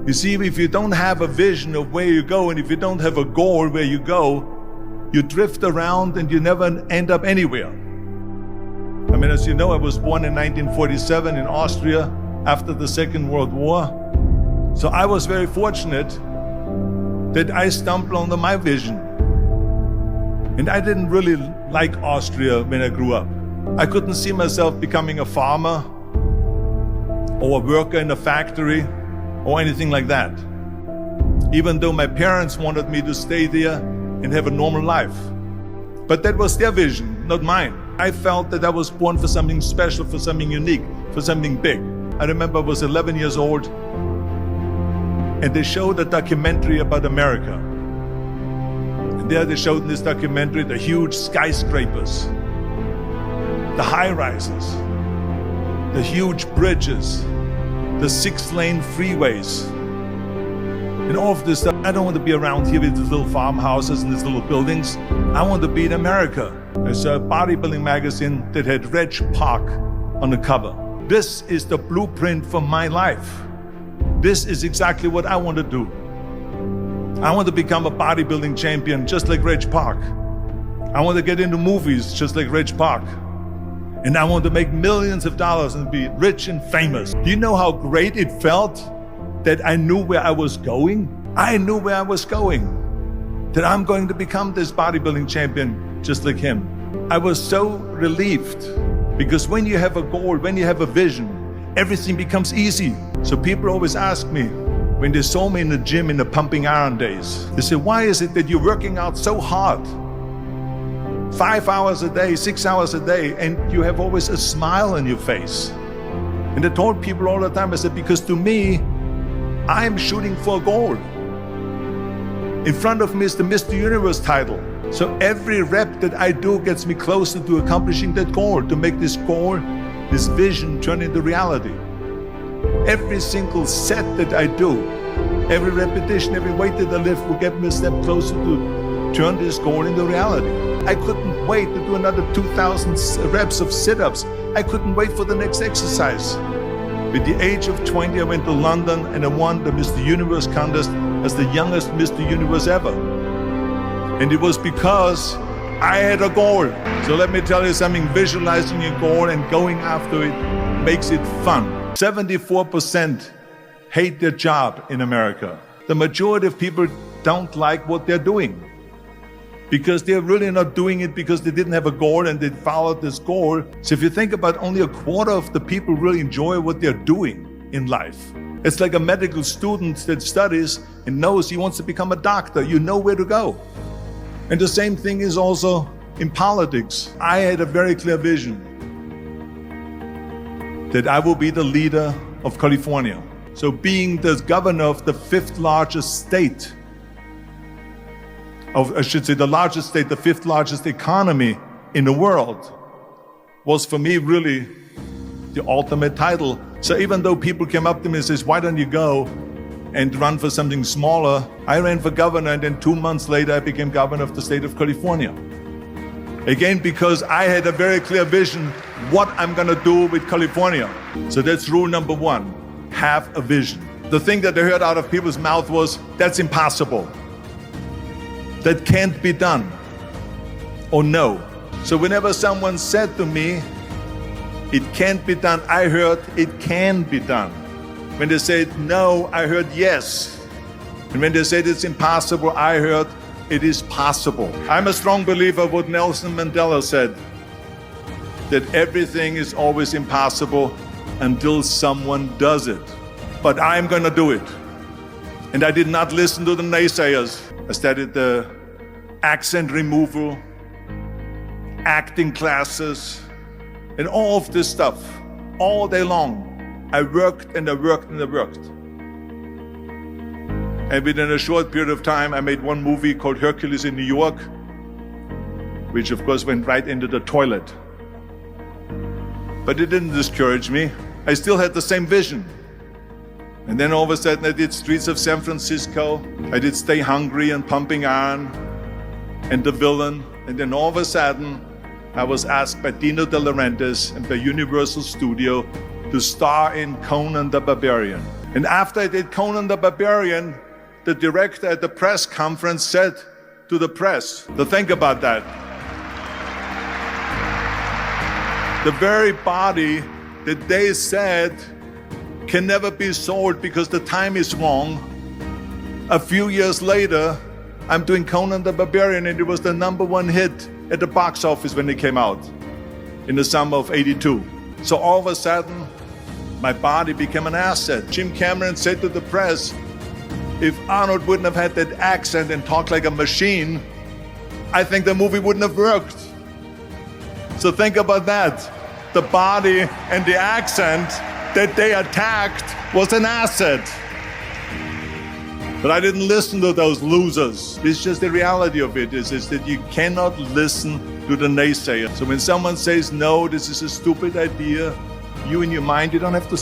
You see, if you don't have a vision of where you go, and if you don't have a goal where you go, you drift around and you never end up anywhere. I mean, as you know, I was born in 1947 in Austria after the Second World War. So I was very fortunate that I stumbled onto my vision. And I didn't really like Austria when I grew up. I couldn't see myself becoming a farmer or a worker in a factory or anything like that, even though my parents wanted me to stay there and have a normal life. But that was their vision, not mine. I felt that I was born for something special, for something unique, for something big. I remember I was 11 years old and they showed a documentary about America. And there they showed in this documentary the huge skyscrapers, the high-rises, the huge bridges, the 6-lane freeways, and all of this stuff. I don't want to be around here with these little farmhouses and these little buildings. I want to be in America. I saw a bodybuilding magazine that had Reg Park on the cover. This is the blueprint for my life. This is exactly what I want to do. I want to become a bodybuilding champion just like Reg Park. I want to get into movies just like Reg Park. And I want to make millions of dollars and be rich and famous. Do you know how great it felt that I knew where I was going? I knew where I was going. That I'm going to become this bodybuilding champion just like him. I was so relieved because when you have a goal, when you have a vision, everything becomes easy. So people always ask me, when they saw me in the gym in the pumping iron days, they say, why is it that you're working out so hard? 5 hours a day, 6 hours a day, and you have always a smile on your face. And I told people all the time, I said, because to me, I'm shooting for a goal. In front of me is the Mr. Universe title. So every rep that I do gets me closer to accomplishing that goal, to make this goal, this vision turn into reality. Every single set that I do, every repetition, every weight that I lift will get me a step closer to turn this goal into reality. I couldn't wait to do another 2,000 reps of sit-ups. I couldn't wait for the next exercise. At the age of 20, I went to London and I won the Mr. Universe contest as the youngest Mr. Universe ever. And it was because I had a goal. So let me tell you something, visualizing your goal and going after it makes it fun. 74% hate their job in America. The majority of people don't like what they're doing because they're really not doing it because they didn't have a goal and they followed this goal. So if you think about only a quarter of the people really enjoy what they're doing in life. It's like a medical student that studies and knows he wants to become a doctor. You know where to go. And the same thing is also in politics. I had a very clear vision that I will be the leader of California. So being the governor of the 5th largest state, I should say the largest state, the 5th largest economy in the world, was for me really the ultimate title. So even though people came up to me and says, why don't you go and run for something smaller? I ran for governor and then 2 months later I became governor of the state of California. Again, because I had a very clear vision what I'm gonna do with California. So that's rule number 1, have a vision. The thing that I heard out of people's mouth was, that's impossible. That can't be done, or no. So whenever someone said to me, it can't be done, I heard it can be done. When they said no, I heard yes. And when they said it's impossible, I heard it is possible. I'm a strong believer of what Nelson Mandela said, that everything is always impossible until someone does it. But I'm gonna do it. And I did not listen to the naysayers. I studied the accent removal, acting classes, and all of this stuff all day long. I worked and I worked and I worked. And within a short period of time, I made one movie called Hercules in New York, which of course went right into the toilet. But it didn't discourage me. I still had the same vision. And then all of a sudden I did Streets of San Francisco. I did Stay Hungry and Pumping Iron and The Villain. And then all of a sudden I was asked by Dino De Laurentiis and by Universal Studio to star in Conan the Barbarian. And after I did Conan the Barbarian, the director at the press conference said to the press, to think about that. The very body that they said can never be sold because the time is wrong. A few years later, I'm doing Conan the Barbarian, and it was the #1 hit at the box office when it came out in the summer of '82. So all of a sudden, my body became an asset. Jim Cameron said to the press, if Arnold wouldn't have had that accent and talked like a machine, I think the movie wouldn't have worked. So think about that. The body and the accent that they attacked was an asset. But I didn't listen to those losers. It's just the reality of it is that you cannot listen to the naysayers. So when someone says, no, this is a stupid idea, you in your mind, you don't have to